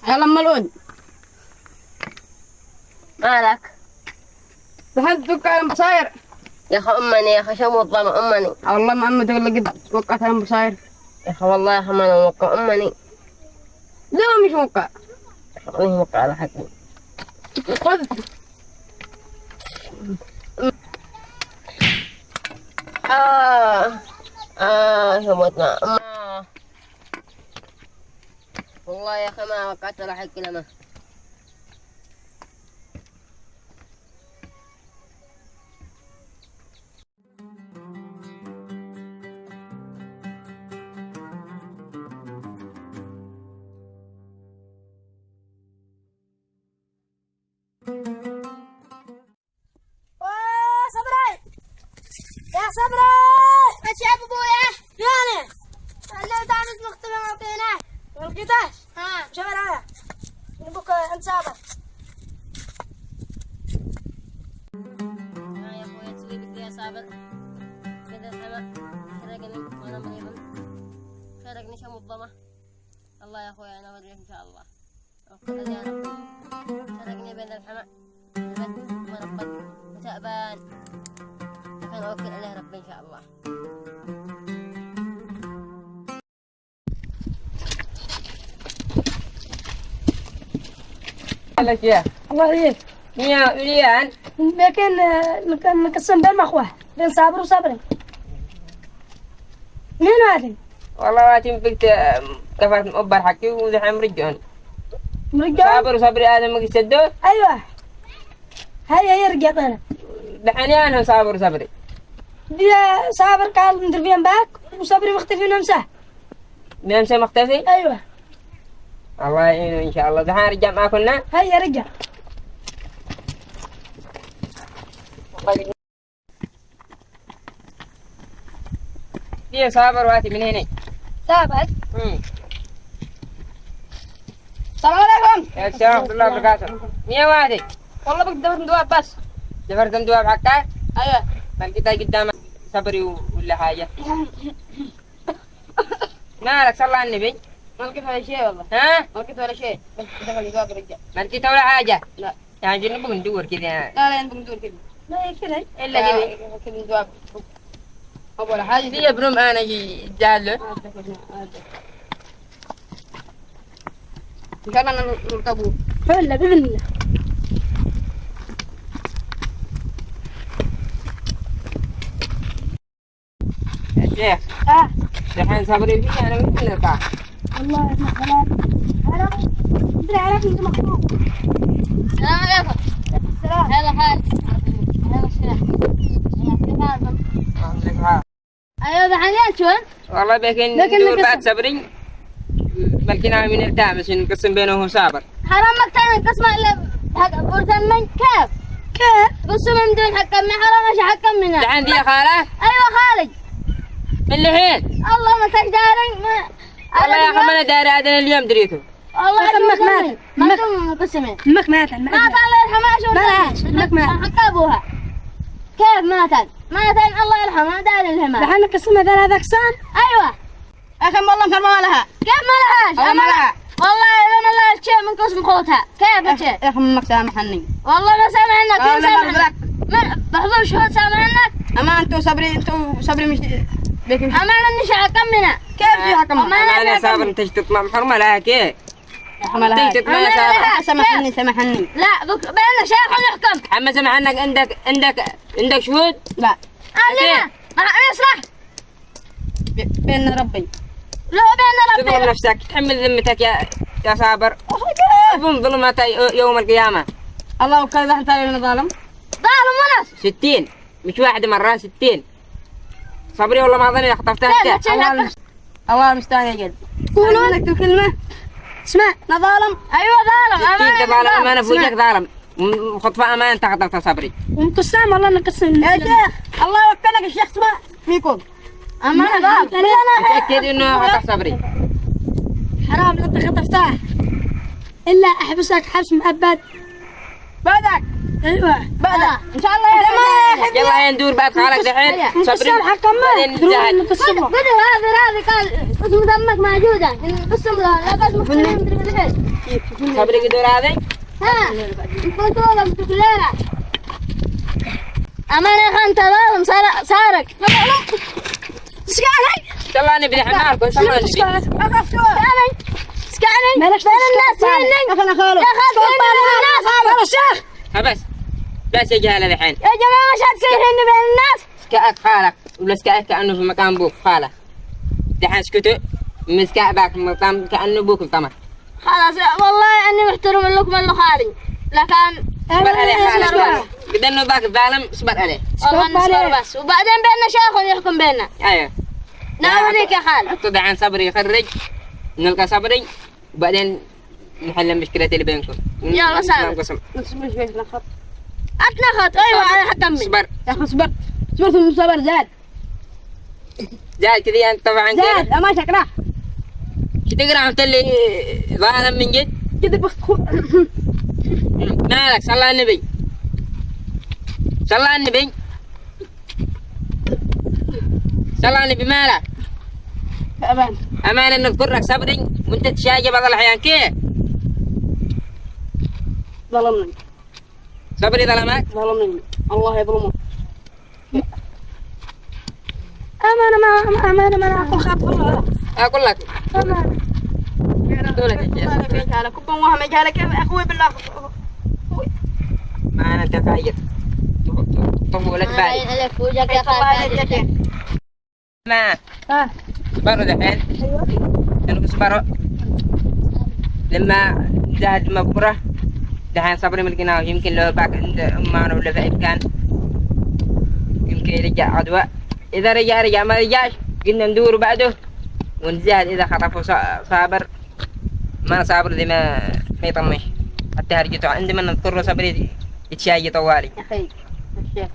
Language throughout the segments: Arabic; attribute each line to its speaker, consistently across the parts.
Speaker 1: يلا ملون
Speaker 2: مالك؟
Speaker 1: دخلت دكان بصاير
Speaker 2: يا أخي أمني يا أخي شو موظمة أمني.
Speaker 1: والله ما أمي تقول لي قد وقعت أنا بصاير
Speaker 2: يا أخي والله يا أخي ما أنا موقع أمني.
Speaker 1: لا مش وقع
Speaker 2: أنا موقع على حقي.
Speaker 1: خذ
Speaker 2: شموتنا والله يا أخي ما وقعت على حقي لما.
Speaker 3: يا صبري ايش يا ابويا يعني انا دامت مختبه معطينا ما لقيتهاش شو ورايا نبوك انت صابر
Speaker 2: يا أخوي تسوي بك يا صابر كذا الحما سرقني وأنا مريض سرقني شو موظمة. الله يا أخوي أنا أوريك إن شاء الله وقدر يا ربي سرقني بين الحما نبت وربت وتأبان لكن أوكل عليه ربي إن شاء الله.
Speaker 1: لك يا
Speaker 3: الله يهديك
Speaker 1: يا ليان
Speaker 3: لكن نقسم بين اخوه بين صابر وصبري. مين هذا؟
Speaker 1: والله واتي بقت كفرت مقبر حكي وزحم رجعون
Speaker 3: مرجع
Speaker 1: صابر وصبري هذا ما يسدوا.
Speaker 3: ايوه هي رجعتنا
Speaker 1: دحين انا صابر وصبري
Speaker 3: دي صابر قال ندربين باك وصبري مختفين امسه.
Speaker 1: نمشي مختفي.
Speaker 3: ايوه
Speaker 1: الله يعينه ان شاء الله. دحين رجع ما كنا
Speaker 3: هي رجع
Speaker 1: يا صابر واتي من هنا
Speaker 3: صابر.
Speaker 1: السلام عليكم. يا السلام ورحمة الله وبركاته. مين وادي؟ والله بقى دفرت دواب بس. دفرت دواب حقك؟ ايوه. ما لقيتها قدامك صبري ولا حاجة. مالك صلى على النبي؟ ما لقيت ولا شيء والله. ها؟ ما لقيت ولا شيء. بس دخل دواب رجع. ما لقيت ولا حاجة؟ لا. يعني نبغى ندور كذا. لا نبغى ندور كذا.
Speaker 3: لا كذا
Speaker 1: إلا كذا. كذا دواب. أول حاجة دي ابنهم أنا جاله. إن شاء الله نركبوه.
Speaker 3: هلا بإذن الله.
Speaker 1: يا شيخ. دحين صبري فيه أنا ممكن نركع.
Speaker 3: والله ما خلاص. أنا أدري عارف أنت مخلوق.
Speaker 2: السلام عليكم.
Speaker 3: السلام.
Speaker 2: هلا حال. هلا الشيخ. كيف حالكم؟ أيوة دحين شلون؟
Speaker 1: والله بكن ندور بعد صبري. بلكن من التامس نقسم بينه وهو صابر.
Speaker 2: حرام مقطعنا القسمة اللي حق برسل من كيف؟ قسم من دون حق من حرام ايش حق منا؟
Speaker 1: دحين دي يا خالة؟
Speaker 2: ايوه خالد.
Speaker 1: من لحين؟
Speaker 2: الله ما تقدرين
Speaker 1: والله يا اخي ما انا داري هذا اليوم دريته.
Speaker 2: والله
Speaker 3: أمك ماتت.
Speaker 2: ما تم منقسمين.
Speaker 3: أمك ماتت.
Speaker 2: مات الله يرحمها شو
Speaker 3: ماتت. أمك ماتت.
Speaker 2: حق ابوها. كيف ماتت؟ ماتت الله يرحمها داري الهمال.
Speaker 3: دحين نقسمها ثلاث أقسام.
Speaker 2: ايوه.
Speaker 1: اخي والله مثل ما لها.
Speaker 2: كيف ما لهاش؟
Speaker 1: والله ما لها.
Speaker 2: والله اذا ما لها شيء من قسم خوتها، كيف شيء؟
Speaker 1: يا اخي امك سامحني.
Speaker 2: والله ما سامعنك،
Speaker 1: والله
Speaker 2: مين سامعنك؟
Speaker 1: بغلق.
Speaker 2: بحضور شهود سامعنك؟
Speaker 1: اما انتو صبري مش بيك مش
Speaker 2: أمانة نشع كمنا.
Speaker 1: كيف في حكم؟
Speaker 2: أمانة
Speaker 1: انا صابر انت تطلع محرمه لها كيف؟ تيجي تطلع سابر.
Speaker 3: سامحني لا بيننا شيخ يحكم.
Speaker 1: عم سمع عنك عندك شهود؟
Speaker 3: لا عندنا اسرح بيننا ربي. لا بيننا
Speaker 1: تظلم
Speaker 3: ربي.
Speaker 1: نفسك تحمل ذمتك يا صابر. أظن ظلمات يوم القيامة.
Speaker 3: الله وكذا انت ظالم. ظالم وناس.
Speaker 1: 60 مش واحدة مرة 60. صبري والله ما ظني خطفتها انت.
Speaker 3: الله المستعان يا جد. قولوا لك الكلمة. اسمع ظالم. ايوه ظالم.
Speaker 1: 60 انت ظالم امانة في وجهك ظالم. خطفة امانة انت خطفتها صبري.
Speaker 3: قسام والله انك قسم يا شيخ. الله يوكلك الشيخ اسمع فيكم. امانة ظالم.
Speaker 1: متأكد انه خطف صبري.
Speaker 3: حرام انت خطفتها. الا احبسك حبس مؤبد. بعدك. ايوه بعدك ان شاء الله يا
Speaker 1: يلا يا ندور بعد خالك دحين صبري. بعدين نتزهد.
Speaker 3: بدو هذا قال اسم دمك موجودة. قسم لا قال مختلف مدري ايش.
Speaker 1: صبري قدور هذه.
Speaker 3: ها كنت والله متكلمة. أمانة أنت ظالم سارق. سكاني.
Speaker 1: يلا نبي دحين نعرف ان شاء الله نبي.
Speaker 3: سكاني. بين الناس هني. أنا خالد. يا خالد بين الناس. الشيخ.
Speaker 1: بس يا جهالة دحين.
Speaker 3: يا جماعة مش هتصير هني بين الناس.
Speaker 1: سكاك خالك ولا سكاك كأنه في مكان بوك خالك. دحين اسكتوا. مسكاء باك مكان كأنه بوك القمر.
Speaker 3: خلاص والله أني محترم لكم اللي خارج. لكن
Speaker 1: اصبر عليه خالك. قد انه ذاك الظالم اصبر عليه.
Speaker 3: والله نصبر بس وبعدين بيننا شيخ يحكم بيننا.
Speaker 1: ايوه.
Speaker 3: نوريك يا خالد.
Speaker 1: طبعا عن صبري يخرج نلقى صبري وبعدين نحل المشكلة اللي بينكم.
Speaker 3: يلا سلام. اتنخط ايوه انا حكمل.
Speaker 1: اصبر.
Speaker 3: يا اخي اصبر. اصبر ثم صبر
Speaker 1: زاد كذي انت طبعا
Speaker 3: زاد ما شكرا.
Speaker 1: تقرا انت اللي ظالم من جد.
Speaker 3: كذا
Speaker 1: مالك صلى على النبي. صلى على النبي. صلى على النبي مالك. أمان إنك تقرك صبري وأنت تشاجع بعض الأحيان كيف؟
Speaker 3: ظلمني.
Speaker 1: صبري ظلمك؟
Speaker 3: ظلمني. الله يظلمه. أمانة ما أقول خاطر الله.
Speaker 1: أقول لك.
Speaker 3: أمانة. على كوب وهم جالك أخوي بالله.
Speaker 1: ما أنا تفاجئ. طولت بالي.
Speaker 3: ألف وجهك يا خالد.
Speaker 1: ما. صبروا دحين. أيوه. صبروا. لما زاد مبكرة دحين صبري ملقناه يمكن لو باك عند أمانه ولا في كان يمكن يرجع عدوى. إذا رجع ما رجعش قلنا ندور بعده ونزهد. إذا خطفوا صابر ما صابر ذي ما يطمش حتى هرجته عندما نضطر صبري يتشاجي طوالي.
Speaker 3: يا أخي الشيخ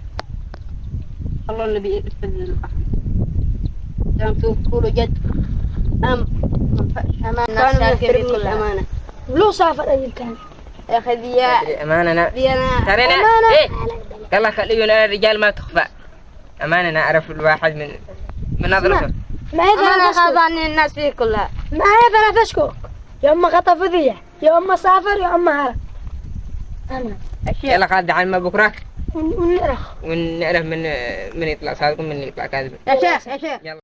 Speaker 3: الله اللي بيستفزز الأخ تقولوا جد أمانة شاكر كل أمانة لو سافر أي كان يا أخي ذي
Speaker 1: أمانة أنا ترينا إيه يلا خلينا الرجال ما تخفى. أمانة أنا أعرف الواحد من نظرته.
Speaker 3: ما هي أنا خاضعني الناس فيه كلها. ما هي أنا بشكو يا أما خطف ذي يا أما سافر يا أما هرب. أنا
Speaker 1: يلا خالد عن ما بكرة
Speaker 3: ونعرف
Speaker 1: ونعرف من يطلع صادق ومن يطلع كاذب.
Speaker 3: يا شيخ
Speaker 1: يلا.